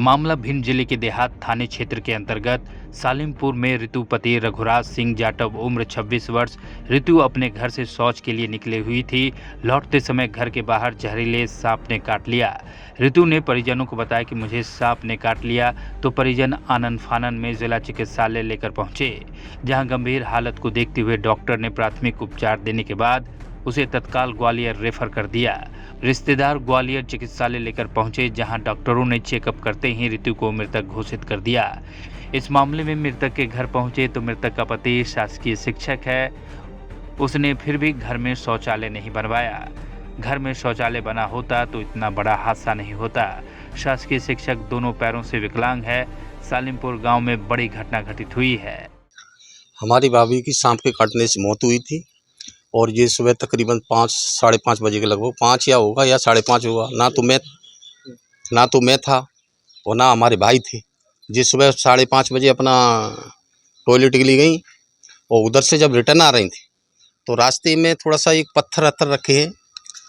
मामला भिंड जिले के देहात थाने क्षेत्र के अंतर्गत सालिमपुर में ऋतु पति रघुराज सिंह जाटव उम्र 26 वर्ष। ऋतु अपने घर से शौच के लिए निकली हुई थी। लौटते समय घर के बाहर जहरीले सांप ने काट लिया। ऋतु ने परिजनों को बताया कि मुझे सांप ने काट लिया, तो परिजन आनन फानन में जिला चिकित्सालय लेकर पहुंचे, जहां गंभीर हालत को देखते हुए डॉक्टर ने प्राथमिक उपचार देने के बाद उसे तत्काल ग्वालियर रेफर कर दिया। रिश्तेदार ग्वालियर चिकित्सालय लेकर पहुंचे, जहां डॉक्टरों ने चेकअप करते ही ऋतु को मृतक घोषित कर दिया। इस मामले में मृतक के घर पहुंचे तो मृतक का पति शासकीय शिक्षक है। उसने फिर भी घर में शौचालय नहीं बनवाया। घर में शौचालय बना होता तो इतना बड़ा हादसा नहीं होता। शासकीय शिक्षक दोनों पैरों से विकलांग है। सालिमपुर गांव में बड़ी घटना घटित हुई है। हमारी भाभी की सांप के काटने से मौत हुई थी और ये सुबह तकरीबन 5 साढ़े 5 बजे के लगभग 5 या होगा या 5:30 होगा। ना तो मैं था और ना हमारे भाई थे। ये सुबह 5:30 बजे अपना टॉयलेट के लिए गई और उधर से जब रिटर्न आ रही थी तो रास्ते में थोड़ा सा एक पत्थर रखे हैं।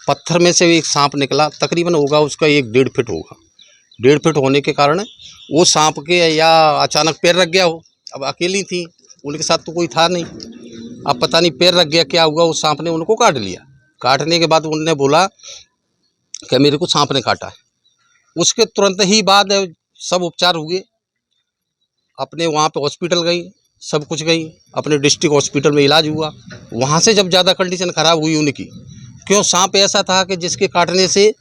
पत्थर में से एक सांप निकला, तकरीबन होगा उसका 1-1.5 फीट होगा। 1.5 फीट होने के कारण वो सांप के या अचानक पैर रख गया हो। अब अकेली थी, उनके साथ तो कोई था नहीं। अब पता नहीं पैर रख गया, क्या हुआ, उस सांप ने उनको काट लिया। काटने के बाद उन्होंने बोला कि मेरे को सांप ने काटा है। उसके तुरंत ही बाद सब उपचार हुए। अपने वहाँ पे हॉस्पिटल गई, सब कुछ गई, अपने डिस्ट्रिक्ट हॉस्पिटल में इलाज हुआ। वहाँ से जब ज़्यादा कंडीशन ख़राब हुई उनकी, क्यों सांप ऐसा था कि जिसके काटने से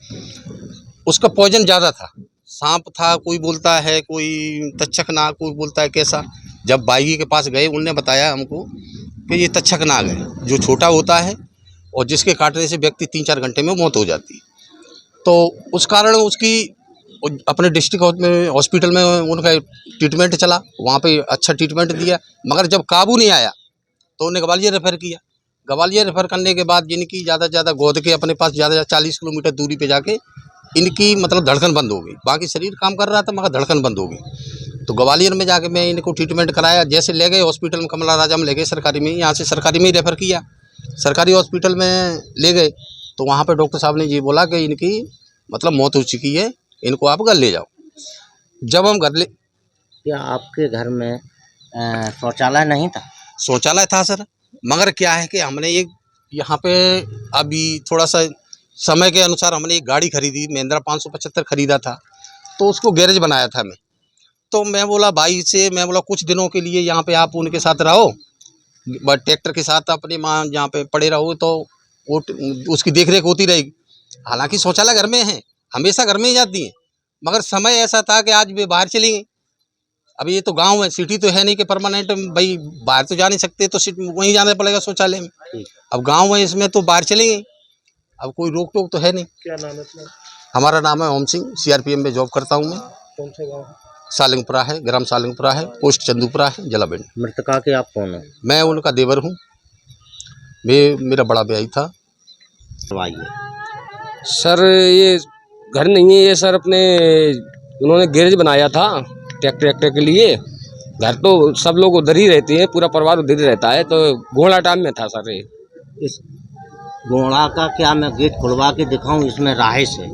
उसका पॉइजन ज़्यादा था। सांप था, कोई बोलता है कोई तक्षकनाग, कोई बोलता है कैसा। जब बाई के पास गए उनने बताया हमको कि ये तक्षकनाग है, जो छोटा होता है और जिसके काटने से व्यक्ति 3-4 घंटे में मौत हो जाती है। तो उस कारण उसकी अपने डिस्ट्रिक्ट हॉस्पिटल में उनका ट्रीटमेंट चला, वहाँ पे अच्छा ट्रीटमेंट दिया, मगर जब काबू नहीं आया तो उन्हें ग्वालियर रेफ़र किया। ग्वालियर रेफ़र करने के बाद इनकी ज़्यादा से ज़्यादा गोद के अपने पास ज़्यादा 40 किलोमीटर दूरी पे जाके इनकी मतलब धड़कन बंद हो गई। बाकी शरीर काम कर रहा था मगर धड़कन बंद हो गई। तो ग्वालियर में जाके मैं इनको ट्रीटमेंट कराया। जैसे ले गए हॉस्पिटल में, कमला राजा में ले गए सरकारी में, यहाँ से सरकारी में ही रेफ़र किया। सरकारी हॉस्पिटल में ले गए तो वहाँ पे डॉक्टर साहब ने ये बोला कि इनकी मतलब मौत हो चुकी है, इनको आप घर ले जाओ। जब हम घर ले, क्या आपके घर में शौचालय नहीं था? शौचालय था सर, मगर क्या है कि हमने एक यहाँ पे अभी थोड़ा सा समय के अनुसार हमने एक गाड़ी खरीदी, महिंद्रा 575 खरीदा था, तो उसको गैरेज बनाया था मैं। तो मैं बोला भाई से, मैं बोला कुछ दिनों के लिए यहाँ पे आप उनके साथ रहो, ट्रैक्टर के साथ अपने माँ यहाँ पे पड़े रहो, तो वो उसकी देख रेख होती रहेगी। हालांकि शौचालय घर में है, हमेशा घर में ही जाती हैं, मगर समय ऐसा था कि आज वे बाहर चली गई। अब ये तो गांव है, सिटी तो है नहीं कि परमानेंट भाई बाहर तो जा नहीं सकते, तो वहीं जाना पड़ेगा शौचालय में। अब गांव है, इसमें तो बाहर चली गई। अब कोई रोक टोक तो है नहीं। क्या नाम है तुम्हारा? हमारा नाम है ओम सिंह, CRPM में जॉब करता हूँ मैं। कौन सा गाँव? सालिंगपुरा है, ग्राम सालिंगपुरा है, पोस्ट चंदूपुरा है, जिला भिंड। मृतका के आप कौन हो? मैं उनका देवर हूँ, मेरा बड़ा भाई था। सर ये घर नहीं है ये सर, अपने उन्होंने गैरेज बनाया था ट्रैक्टर के लिए। घर तो सब लोग उधर ही रहते हैं, पूरा परिवार उधर ही रहता है। तो घोड़ा टाइम में था सर। इस घोड़ा का क्या मैं गेट खुलवा के दिखाऊं? इसमें राहेश है।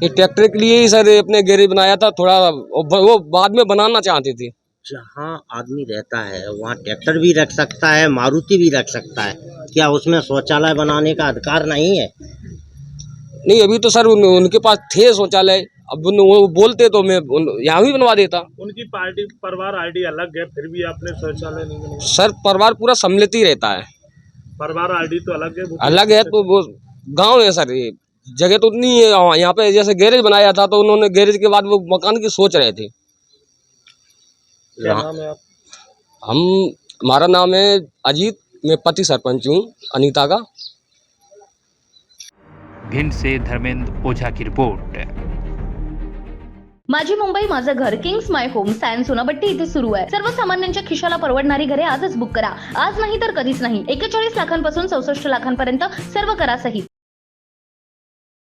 ये ट्रैक्टर के लिए ही सर अपने गैरेज बनाया था। थोड़ा वो बाद में बनाना चाहते थे। जहाँ आदमी रहता है वहाँ ट्रैक्टर भी रख सकता है, मारुति भी रख सकता है, क्या उसमें शौचालय बनाने का अधिकार नहीं है? नहीं, अभी तो सर उनके पास थे शौचालय। अब वो बोलते तो मैं यहाँ भी बनवा देता। उनकी पार्टी परिवार आईडी अलग है, फिर भी आपने शौचालय नहीं बनाया? सर परिवार पूरा सम्मिलित ही रहता है। परिवार आईडी तो अलग है? अलग है तो वो गांव है सर। ये जगह तो उतनी है। यहाँ पे जैसे गैरेज बनाया था तो उन्होंने गैरेज के बाद वो मकान की सोच रहे थे। क्या नाम है आप? हमारा नाम है अजीत, मैं पति सरपंच हूँ अनीता का। भिंड से धर्मेंद्र ओझा की रिपोर्ट। माझी मुंबई माझं घर Kings my home science Sonapatti इथे सुरू आहे। सर्वसामान्यांच्या खिशाला परवडणारी घरे आजच बुक करा। आज नाही तर कधीच नाही। 41 लाखांपासून 64 लाखांपर्यंत सर्व करासहित।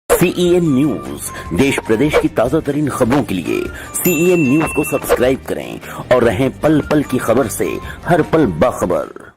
CEN न्यूज देश प्रदेश की ताजा तरीन खबरों के लिए CEN न्यूज को सब्सक्राइब करें और रहें पल पल की खबर से हर पल बाखबर।